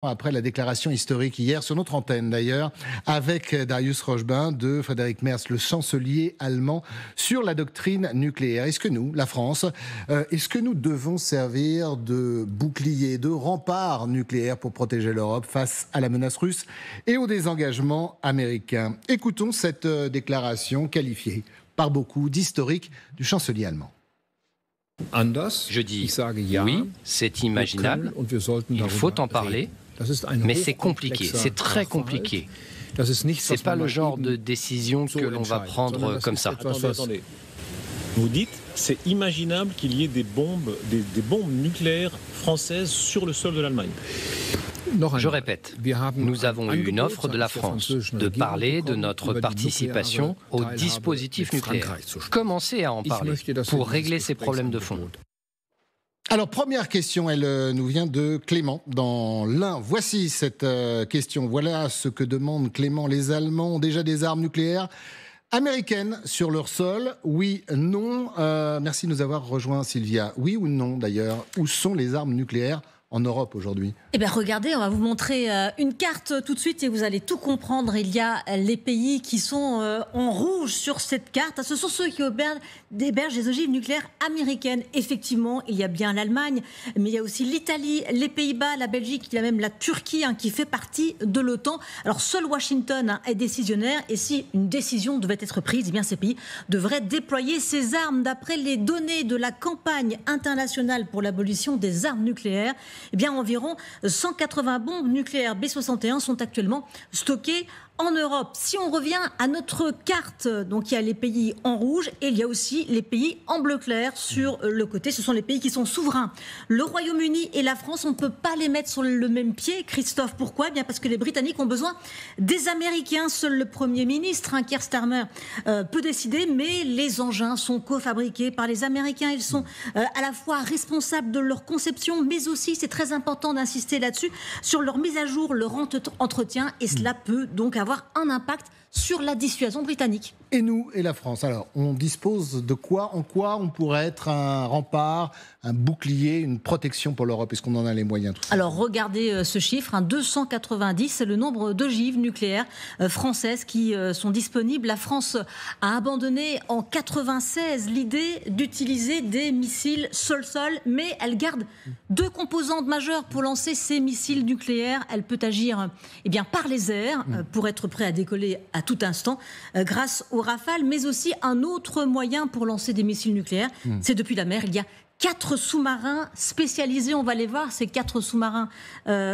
Après la déclaration historique hier sur notre antenne d'ailleurs, avec Darius Rochebin de Frédéric Merz, le chancelier allemand, sur la doctrine nucléaire. Est-ce que nous, la France, est-ce que nous devons servir de bouclier, de rempart nucléaire pour protéger l'Europe face à la menace russe et au désengagement américain? Écoutons cette déclaration qualifiée par beaucoup d'historique du chancelier allemand. Je dis oui, c'est imaginable, il faut en parler, mais c'est compliqué, c'est très compliqué. C'est pas le genre de décision que l'on va prendre comme ça. Attendez. Vous dites, c'est imaginable qu'il y ait des bombes nucléaires françaises sur le sol de l'Allemagne. Je répète, nous avons eu une offre de la France de parler de notre participation au dispositif nucléaire. Commencez à en parler pour régler ces problèmes de fond. Alors, première question, elle nous vient de Clément dans l'Ain. Voici cette question. Voilà ce que demande Clément. Les Allemands ont déjà des armes nucléaires américaines sur leur sol? Oui, non. Merci de nous avoir rejoint, Sylvia. Oui ou non, d'ailleurs? Où sont les armes nucléaires en Europe aujourd'hui? Eh bien, regardez, on va vous montrer une carte tout de suite et vous allez tout comprendre. Il y a les pays qui sont en rouge sur cette carte. Ce sont ceux qui hébergent des ogives nucléaires américaines. Effectivement, il y a bien l'Allemagne, mais il y a aussi l'Italie, les Pays-Bas, la Belgique, il y a même la Turquie qui fait partie de l'OTAN. Alors, seul Washington est décisionnaire et si une décision devait être prise, eh bien, ces pays devraient déployer ces armes. D'après les données de la campagne internationale pour l'abolition des armes nucléaires, eh bien, environ 180 bombes nucléaires B-61 sont actuellement stockées en Europe. Si on revient à notre carte, donc il y a les pays en rouge et il y a aussi les pays en bleu clair sur le côté. Ce sont les pays qui sont souverains. Le Royaume-Uni et la France, on ne peut pas les mettre sur le même pied. Christophe, pourquoi? Eh bien parce que les Britanniques ont besoin des Américains. Seul le Premier ministre, Keir Starmer, peut décider, mais les engins sont cofabriqués par les Américains. Ils sont à la fois responsables de leur conception, mais aussi, c'est très important d'insister là-dessus, sur leur mise à jour, leur entretien, et cela peut donc avoir un impact sur la dissuasion britannique. Et nous, et la France, alors, on dispose de quoi? En quoi on pourrait être un rempart, un bouclier, une protection pour l'Europe? Est-ce qu'on en a les moyens, tout ça? Alors, regardez ce chiffre, 290, c'est le nombre d'ogives nucléaires françaises qui sont disponibles. La France a abandonné en 96 l'idée d'utiliser des missiles sol-sol, mais elle garde deux composantes majeures pour lancer ces missiles nucléaires. Elle peut agir par les airs, pour être prêt à décoller à tout instant, grâce aux Rafales, mais aussi un autre moyen pour lancer des missiles nucléaires, c'est depuis la mer. Il y a 4 sous-marins spécialisés, on va les voir, ces 4 sous-marins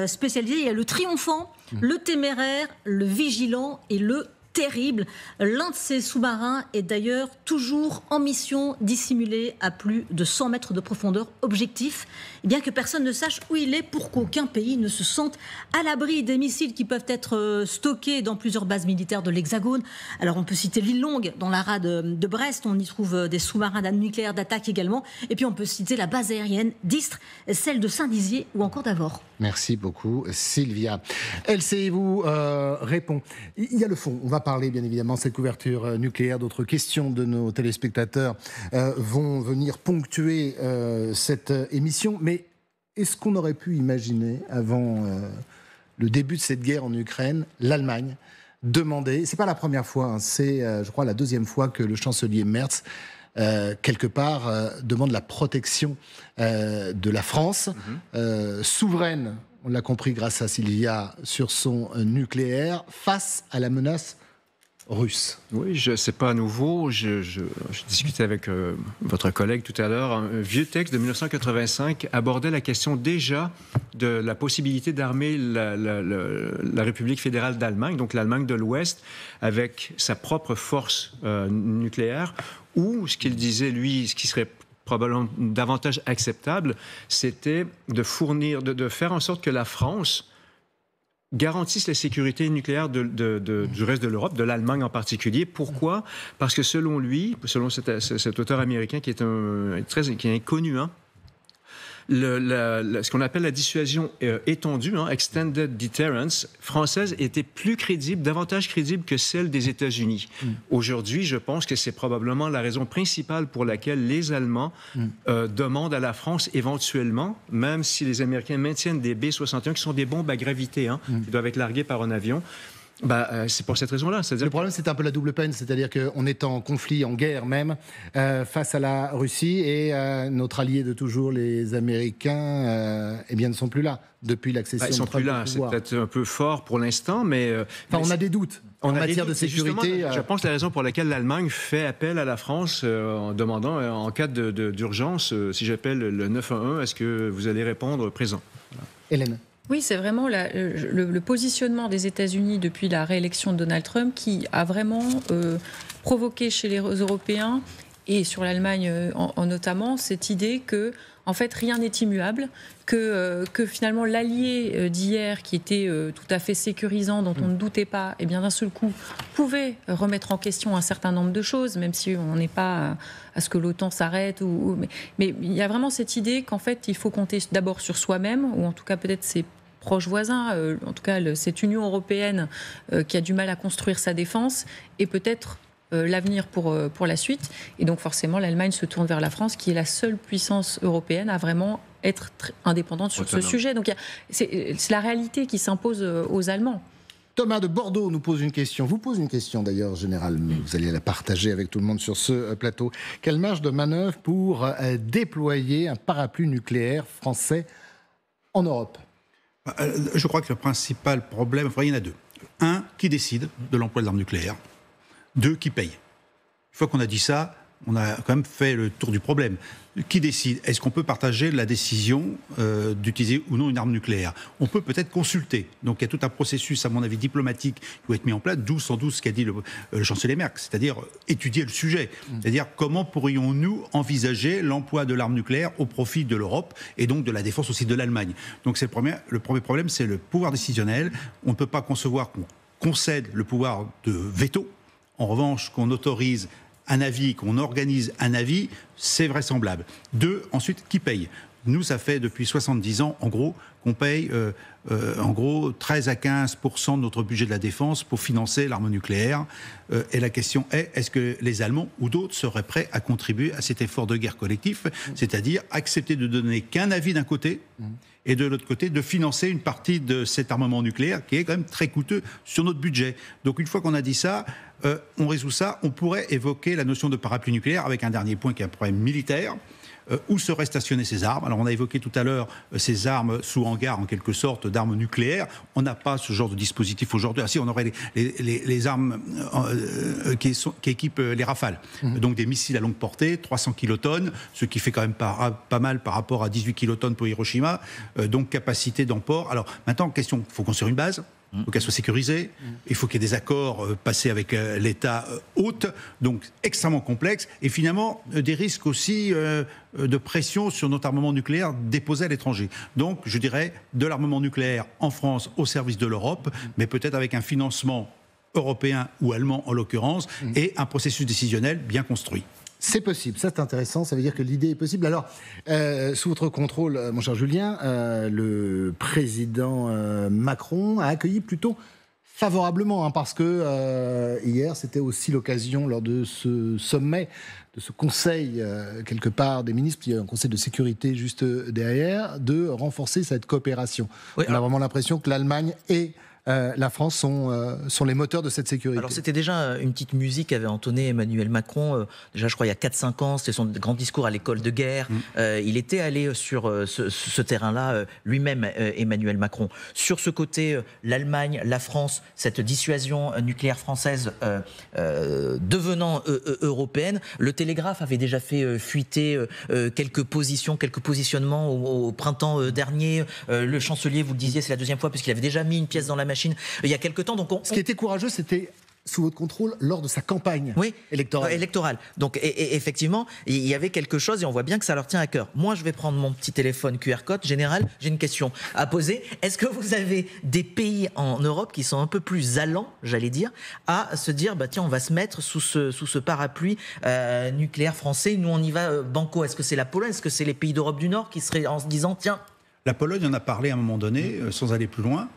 spécialisés. Il y a le Triomphant, le Téméraire, le Vigilant et le Terrible. L'un de ces sous-marins est d'ailleurs toujours en mission dissimulée à plus de 100 mètres de profondeur. Objectif, bien que personne ne sache où il est pour qu'aucun pays ne se sente à l'abri des missiles qui peuvent être stockés dans plusieurs bases militaires de l'Hexagone. Alors on peut citer l'île Longue dans la rade de Brest, on y trouve des sous-marins nucléaires d'attaque également. Et puis on peut citer la base aérienne d'Istres, celle de Saint-Dizier ou encore d'Avord. Merci beaucoup, Sylvia. LCI vous répond. Il y a le fond. On va parler, bien évidemment, de cette couverture nucléaire. D'autres questions de nos téléspectateurs vont venir ponctuer cette émission. Mais est-ce qu'on aurait pu imaginer, avant le début de cette guerre en Ukraine, l'Allemagne demander, c'est pas la première fois, c'est, je crois, la deuxième fois que le chancelier Merz quelque part demande la protection de la France, souveraine, on l'a compris grâce à Sylvia, sur son nucléaire, face à la menace russe. Oui, c'est pas nouveau. Je discutais avec votre collègue tout à l'heure. Un vieux texte de 1985 abordait la question déjà de la possibilité d'armer la République fédérale d'Allemagne, donc l'Allemagne de l'Ouest, avec sa propre force nucléaire, ou ce qu'il disait, lui, ce qui serait probablement davantage acceptable, c'était de faire en sorte que la France garantissent la sécurité nucléaire du reste de l'Europe, de l'Allemagne en particulier. Pourquoi? Parce que selon lui, selon cet auteur américain qui est connu, ce qu'on appelle la dissuasion étendue, extended deterrence, française était plus crédible, davantage crédible que celle des États-Unis. Aujourd'hui, je pense que c'est probablement la raison principale pour laquelle les Allemands demandent à la France éventuellement, même si les Américains maintiennent des B-61 qui sont des bombes à gravité, qui doivent être larguées par un avion. C'est pour cette raison-là. Le problème, c'est un peu la double peine, c'est-à-dire qu'on est en conflit, en guerre même, face à la Russie, et notre allié de toujours, les Américains, ne sont plus là depuis l'accession de Trump au pouvoir. Ils sont plus là, c'est peut-être un peu fort pour l'instant, mais... on a des doutes en matière de sécurité. Je pense que la raison pour laquelle l'Allemagne fait appel à la France en demandant, en cas d'urgence, si j'appelle le 911, est-ce que vous allez répondre présent? Voilà. Hélène. Oui, c'est vraiment le positionnement des États-Unis depuis la réélection de Donald Trump qui a vraiment provoqué chez les Européens et sur l'Allemagne notamment cette idée que, en fait, rien n'est immuable, que finalement l'allié d'hier, qui était tout à fait sécurisant, dont on ne doutait pas, et bien d'un seul coup pouvait remettre en question un certain nombre de choses, même si on n'est pas à ce que l'OTAN s'arrête. Mais il y a vraiment cette idée qu'en fait, il faut compter d'abord sur soi-même, ou en tout cas peut-être ses proches voisins, en tout cas cette Union européenne qui a du mal à construire sa défense, et peut-être l'avenir pour la suite. Et donc forcément, l'Allemagne se tourne vers la France, qui est la seule puissance européenne à vraiment être indépendante sur ce sujet. Donc c'est la réalité qui s'impose aux Allemands. Thomas de Bordeaux nous pose une question. Vous pose une question d'ailleurs, général, mais vous allez la partager avec tout le monde sur ce plateau. Quelle marge de manœuvre pour déployer un parapluie nucléaire français en Europe? Je crois que le principal problème, il y en a deux. Un, qui décide de l'emploi de l'arme nucléaire? Deux, qui paye? Une fois qu'on a dit ça, on a quand même fait le tour du problème. Qui décide? Est-ce qu'on peut partager la décision d'utiliser ou non une arme nucléaire? On peut peut-être consulter. Donc il y a tout un processus, à mon avis, diplomatique qui doit être mis en place, d'où sans doute ce qu'a dit le chancelier Merkel, c'est-à-dire étudier le sujet. C'est-à-dire comment pourrions-nous envisager l'emploi de l'arme nucléaire au profit de l'Europe et donc de la défense aussi de l'Allemagne. Donc c'est le premier problème, c'est le pouvoir décisionnel. On ne peut pas concevoir qu'on concède le pouvoir de veto. En revanche, qu'on autorise un avis, qu'on organise un avis, c'est vraisemblable. Deux, ensuite, qui paye? Nous, ça fait depuis 70 ans, en gros, qu'on paye en gros 13 à 15% de notre budget de la défense pour financer l'arme nucléaire. Et la question est-ce que les Allemands ou d'autres seraient prêts à contribuer à cet effort de guerre collectif, c'est-à-dire accepter de donner qu'un avis d'un côté et de l'autre côté de financer une partie de cet armement nucléaire qui est quand même très coûteux sur notre budget. Donc une fois qu'on a dit ça, on résout ça, on pourrait évoquer la notion de parapluie nucléaire avec un dernier point qui est un problème militaire. Où seraient stationnées ces armes? Alors on a évoqué tout à l'heure ces armes sous hangar en quelque sorte d'armes nucléaires. On n'a pas ce genre de dispositif aujourd'hui. Ah si, on aurait les armes qui équipent les Rafales. Donc des missiles à longue portée, 300 kilotonnes, ce qui fait quand même pas mal par rapport à 18 kilotonnes pour Hiroshima. Donc capacité d'emport. Alors maintenant, question, il faut construire une base. Il faut qu'elle soit sécurisée, il faut qu'il y ait des accords passés avec l'État hôte, donc extrêmement complexe, et finalement des risques aussi de pression sur notre armement nucléaire déposé à l'étranger. Donc je dirais de l'armement nucléaire en France au service de l'Europe, mais peut-être avec un financement européen ou allemand en l'occurrence, et un processus décisionnel bien construit. C'est possible, ça c'est intéressant, ça veut dire que l'idée est possible. Alors, sous votre contrôle, mon cher Julien, le président Macron a accueilli plutôt favorablement, parce que hier c'était aussi l'occasion, lors de ce sommet, de ce conseil, quelque part, des ministres, puis un conseil de sécurité juste derrière, de renforcer cette coopération. Oui, on a vraiment l'impression que l'Allemagne et la France sont les moteurs de cette sécurité. Alors c'était déjà une petite musique qu'avait entonné Emmanuel Macron, déjà je crois il y a 4-5 ans, c'était son grand discours à l'école de guerre. Il était allé sur ce terrain-là lui-même, Emmanuel Macron. Sur ce côté, l'Allemagne, la France, cette dissuasion nucléaire française devenant européenne, le Télégraphe avait déjà fait fuiter quelques positionnements au printemps dernier. Le chancelier, vous le disiez, c'est la deuxième fois, puisqu'il avait déjà mis une pièce dans la machine il y a quelque temps. Donc ce qui était courageux, c'était sous votre contrôle lors de sa campagne électorale. Donc effectivement, il y avait quelque chose et on voit bien que ça leur tient à cœur. Moi, je vais prendre mon petit téléphone QR code. Général, j'ai une question à poser. Est-ce que vous avez des pays en Europe qui sont un peu plus allants, j'allais dire, à se dire, tiens, on va se mettre sous ce parapluie nucléaire français, nous on y va banco? Est-ce que c'est la Pologne? Est-ce que c'est les pays d'Europe du Nord qui seraient en se disant, tiens... La Pologne en a parlé à un moment donné, sans aller plus loin.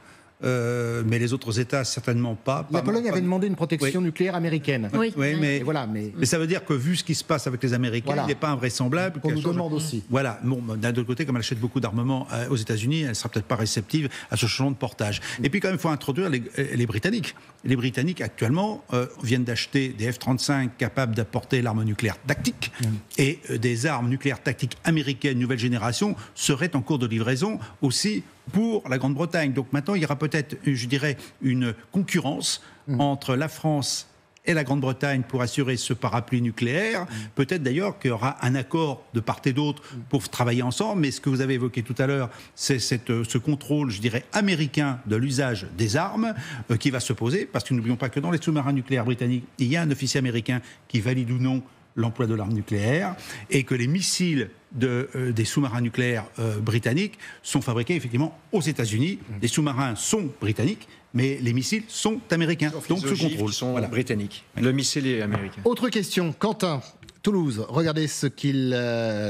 Mais les autres États, certainement pas. La Pologne avait demandé une protection nucléaire américaine. Mais ça veut dire que, vu ce qui se passe avec les Américains, il n'est pas invraisemblable. On nous demande aussi. Voilà. Bon, d'un autre côté, comme elle achète beaucoup d'armement aux États-Unis, elle ne sera peut-être pas réceptive à ce changement de portage. Et puis, quand même, il faut introduire les Britanniques. Les Britanniques, actuellement, viennent d'acheter des F-35 capables d'apporter l'arme nucléaire tactique. Et des armes nucléaires tactiques américaines nouvelle génération seraient en cours de livraison aussi pour la Grande-Bretagne. Donc maintenant, il y aura peut-être, je dirais, une concurrence entre la France et la Grande-Bretagne pour assurer ce parapluie nucléaire. Peut-être d'ailleurs qu'il y aura un accord de part et d'autre pour travailler ensemble. Mais ce que vous avez évoqué tout à l'heure, c'est ce contrôle, je dirais, américain de l'usage des armes qui va se poser. Parce que n'oublions pas que dans les sous-marins nucléaires britanniques, il y a un officier américain qui valide ou non l'emploi de l'arme nucléaire, et que les missiles des sous-marins nucléaires britanniques sont fabriqués effectivement aux États-Unis. Les sous-marins sont britanniques, mais les missiles sont américains. Donc ce contrôle sont britanniques. Le missile est américain. Autre question, Quentin. Toulouse, regardez ce qu'il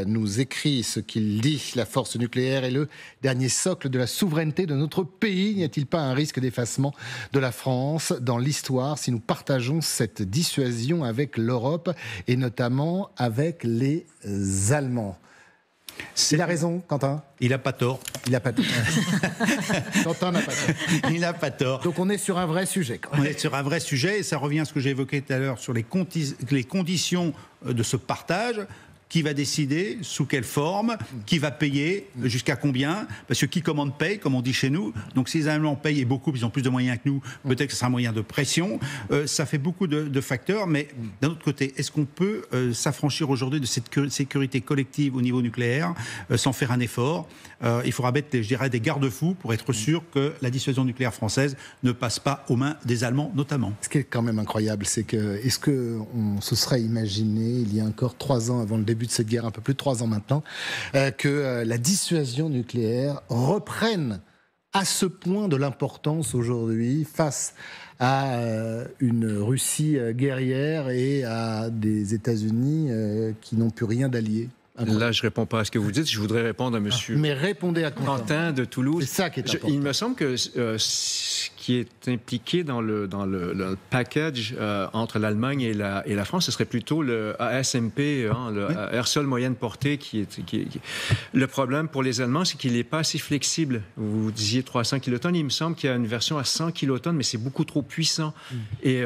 nous écrit, ce qu'il dit. La force nucléaire est le dernier socle de la souveraineté de notre pays. N'y a-t-il pas un risque d'effacement de la France dans l'histoire si nous partageons cette dissuasion avec l'Europe et notamment avec les Allemands? Il a raison, Quentin. Il n'a pas tort. Il n'a pas tort. Quentin n'a pas tort. Il n'a pas tort. Donc on est sur un vrai sujet. On est sur un vrai sujet et ça revient à ce que j'ai évoqué tout à l'heure sur les conditions de ce partage. Qui va décider, sous quelle forme, qui va payer, jusqu'à combien, parce que qui commande paye, comme on dit chez nous. Donc si les Allemands payent, et beaucoup, ils ont plus de moyens que nous, peut-être que ce sera un moyen de pression. Ça fait beaucoup de facteurs, mais d'un autre côté, est-ce qu'on peut s'affranchir aujourd'hui de cette sécurité collective au niveau nucléaire sans faire un effort? Il faudra mettre, je dirais, des garde-fous pour être sûr que la dissuasion nucléaire française ne passe pas aux mains des Allemands, notamment. Ce qui est quand même incroyable, c'est que, est-ce qu'on se serait imaginé, il y a encore 3 ans avant le début de cette guerre, un peu plus de 3 ans maintenant, que la dissuasion nucléaire reprenne à ce point de l'importance aujourd'hui face à une Russie guerrière et à des États-Unis qui n'ont plus rien d'allié? Là, je ne réponds pas à ce que vous dites. Je voudrais répondre à monsieur Mais répondez à Quentin de Toulouse. C'est ça qui est important. Il me semble que ce qui est impliqué dans le package entre l'Allemagne et la France, ce serait plutôt le ASMP, le air sol moyenne portée. Le problème pour les Allemands, c'est qu'il n'est pas assez flexible. Vous disiez 300 kilotonnes. Il me semble qu'il y a une version à 100 kilotonnes, mais c'est beaucoup trop puissant. Et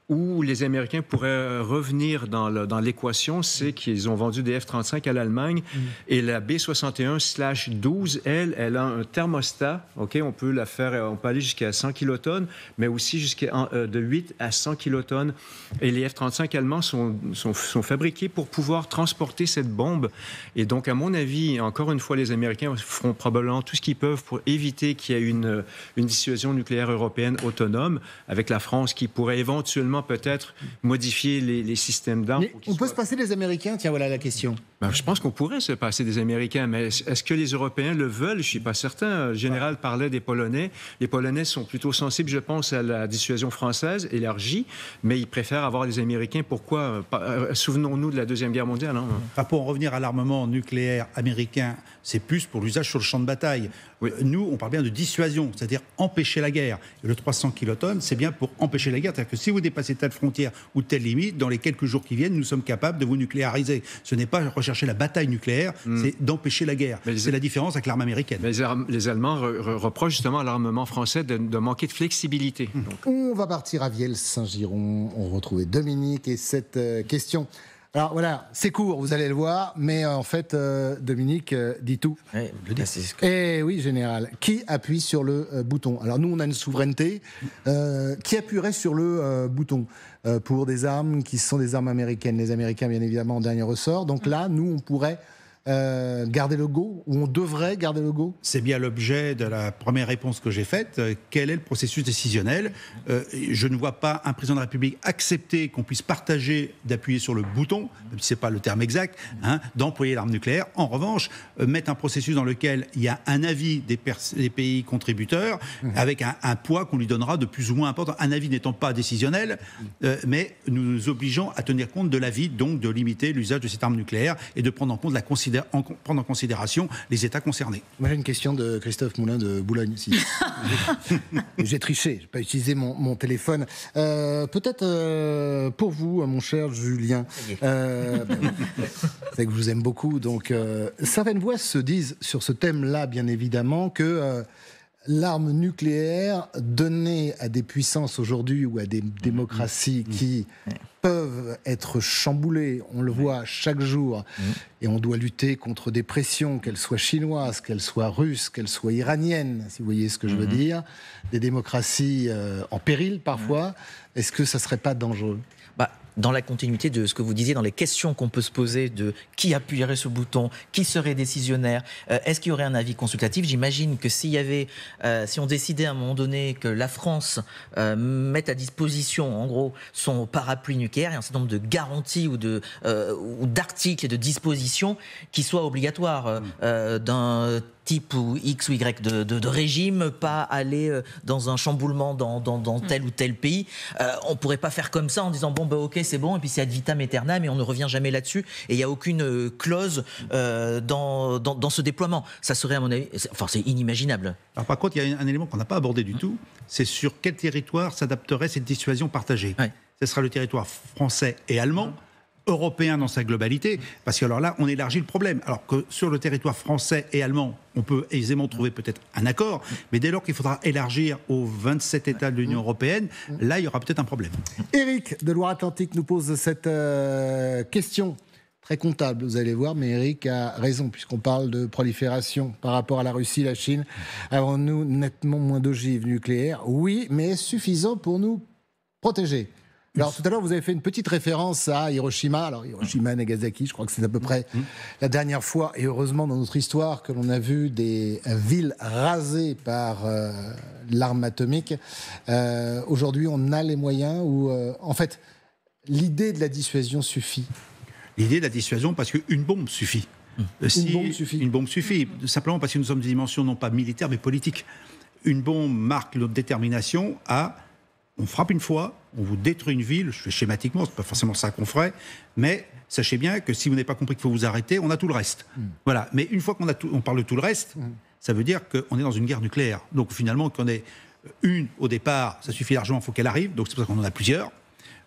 où les Américains pourraient revenir dans l'équation, c'est qu'ils ont vendu des F-35 à l'Allemagne et la B-61/12, elle a un thermostat. Ok, on peut la faire, on peut aller jusqu'à 100 kilotonnes, mais aussi de 8 à 100 kilotonnes. Et les F-35 allemands sont fabriqués pour pouvoir transporter cette bombe. Et donc, à mon avis, encore une fois, les Américains feront probablement tout ce qu'ils peuvent pour éviter qu'il y ait une dissuasion nucléaire européenne autonome, avec la France qui pourrait éventuellement peut-être modifier les systèmes d'armes. On peut se passer des Américains? Tiens, voilà la question. Je pense qu'on pourrait se passer des Américains, mais est-ce que les Européens le veulent? Je ne suis pas certain. Le général parlait des Polonais. Les Polonais sont plutôt sensibles, je pense, à la dissuasion française élargie, mais ils préfèrent avoir les Américains. Pourquoi? Souvenons-nous de la Deuxième Guerre mondiale. Pour en revenir à l'armement nucléaire américain, c'est plus pour l'usage sur le champ de bataille. Oui. Nous, on parle bien de dissuasion, c'est-à-dire empêcher la guerre. Et le 300 kilotonnes, c'est bien pour empêcher la guerre. C'est-à-dire que si vous dépassez telle frontière ou telle limite, dans les quelques jours qui viennent, nous sommes capables de vous nucléariser. Ce n'est pas rechercher la bataille nucléaire, c'est d'empêcher la guerre. C'est la différence avec l'arme américaine. Mais les Allemands reprochent justement à l'armement français de manquer de flexibilité. Donc. On va partir à Vielle-Saint-Giron. On retrouve Dominique et cette question. Alors voilà, c'est court, vous allez le voir, mais en fait, Dominique dit tout. Eh oui, général. Qui appuie sur le bouton? Alors nous, on a une souveraineté. Qui appuierait sur le bouton pour des armes qui sont des armes américaines? Les Américains, bien évidemment, en dernier ressort. Donc là, nous, on pourrait garder le go, ou on devrait garder le go? C'est bien l'objet de la première réponse que j'ai faite. Quel est le processus décisionnel? Je ne vois pas un président de la République accepter qu'on puisse partager d'appuyer sur le bouton, même si ce n'est pas le terme exact, d'employer l'arme nucléaire. En revanche, mettre un processus dans lequel il y a un avis des pays contributeurs, avec un poids qu'on lui donnera de plus ou moins important. Un avis n'étant pas décisionnel, mais nous obligeons à tenir compte de l'avis, donc de limiter l'usage de cette arme nucléaire et de prendre en compte prendre en considération les États concernés. Moi, j'ai une question de Christophe Moulin de Boulogne. Si. J'ai triché, je n'ai pas utilisé mon téléphone. Peut-être pour vous, mon cher Julien, c'est que je vous aime beaucoup, donc certaines voix se disent sur ce thème-là, bien évidemment, que l'arme nucléaire donnée à des puissances aujourd'hui ou à des démocraties qui peuvent être chamboulées, on le voit chaque jour, et on doit lutter contre des pressions, qu'elles soient chinoises, qu'elles soient russes, qu'elles soient iraniennes, si vous voyez ce que je veux dire, des démocraties en péril parfois. Est-ce que ça ne serait pas dangereux ? Dans la continuité de ce que vous disiez, dans les questions qu'on peut se poser de qui appuierait ce bouton, qui serait décisionnaire, est-ce qu'il y aurait un avis consultatif? J'imagine que si on décidait à un moment donné que la France mette à disposition, en gros, son parapluie nucléaire et un certain nombre de garanties ou d'articles et de dispositions qui soient obligatoires d'un type ou X ou Y de régime, pas aller dans un chamboulement dans tel ou tel pays. On pourrait pas faire comme ça en disant ok, c'est bon, et puis c'est ad vitam aeternam et on ne revient jamais là-dessus, et il n'y a aucune clause dans ce déploiement. Ça serait, à mon avis, c'est inimaginable. Alors, par contre, il y a un élément qu'on n'a pas abordé du tout, c'est sur quel territoire s'adapterait cette dissuasion partagée. Ce sera le territoire français et allemand, européen dans sa globalité, parce que alors là, on élargit le problème. Alors que sur le territoire français et allemand, on peut aisément trouver peut-être un accord, mais dès lors qu'il faudra élargir aux 27 États de l'Union européenne, là, il y aura peut-être un problème. Éric de Loire-Atlantique nous pose cette question très comptable, vous allez voir, mais Éric a raison, puisqu'on parle de prolifération par rapport à la Russie, la Chine. Avons-nous nettement moins d'ogives nucléaires? Oui, mais est-ce suffisant pour nous protéger? Alors tout à l'heure, vous avez fait une petite référence à Hiroshima. Alors Hiroshima, Nagasaki, je crois que c'est à peu près la dernière fois, et heureusement dans notre histoire, que l'on a vu des villes rasées par l'arme atomique. Aujourd'hui, on a les moyens où, en fait, l'idée de la dissuasion suffit. L'idée de la dissuasion, parce qu'une bombe suffit. Une bombe suffit, simplement parce que nous sommes de dimension non pas militaire, mais politique. Une bombe marque notre détermination à... On frappe une fois, on vous détruit une ville, je fais schématiquement, c'est pas forcément ça qu'on ferait, mais sachez bien que si vous n'avez pas compris qu'il faut vous arrêter, on a tout le reste. Voilà. Mais une fois on parle de tout le reste, ça veut dire qu'on est dans une guerre nucléaire. Donc finalement, qu'on ait une au départ, ça suffit largement, il faut qu'elle arrive, donc c'est pour ça qu'on en a plusieurs.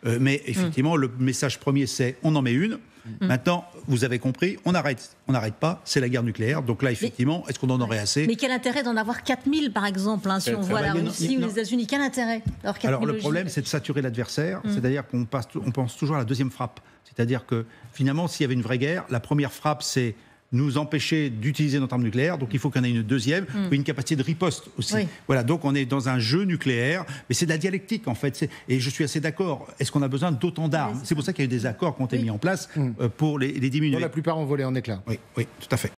Mais effectivement, le message premier, c'est on en met une. Maintenant, vous avez compris, on n'arrête pas, c'est la guerre nucléaire. Donc là, effectivement, est-ce qu'on en aurait assez? Mais quel intérêt d'en avoir 4000, par exemple, si on voit la Russie ou les États-Unis? Quel intérêt? Alors le problème, c'est de saturer l'adversaire, c'est-à-dire qu'on pense toujours à la deuxième frappe. C'est-à-dire que finalement, s'il y avait une vraie guerre, la première frappe, c'est nous empêcher d'utiliser notre arme nucléaire, donc il faut qu'il y en ait une deuxième, ou une capacité de riposte aussi. Voilà, donc on est dans un jeu nucléaire, mais c'est de la dialectique en fait, et je suis assez d'accord, est-ce qu'on a besoin d'autant d'armes? C'est pour ça qu'il y a eu des accords qui ont été mis en place pour les diminuer. Dont la plupart ont volé en éclats. Oui, tout à fait.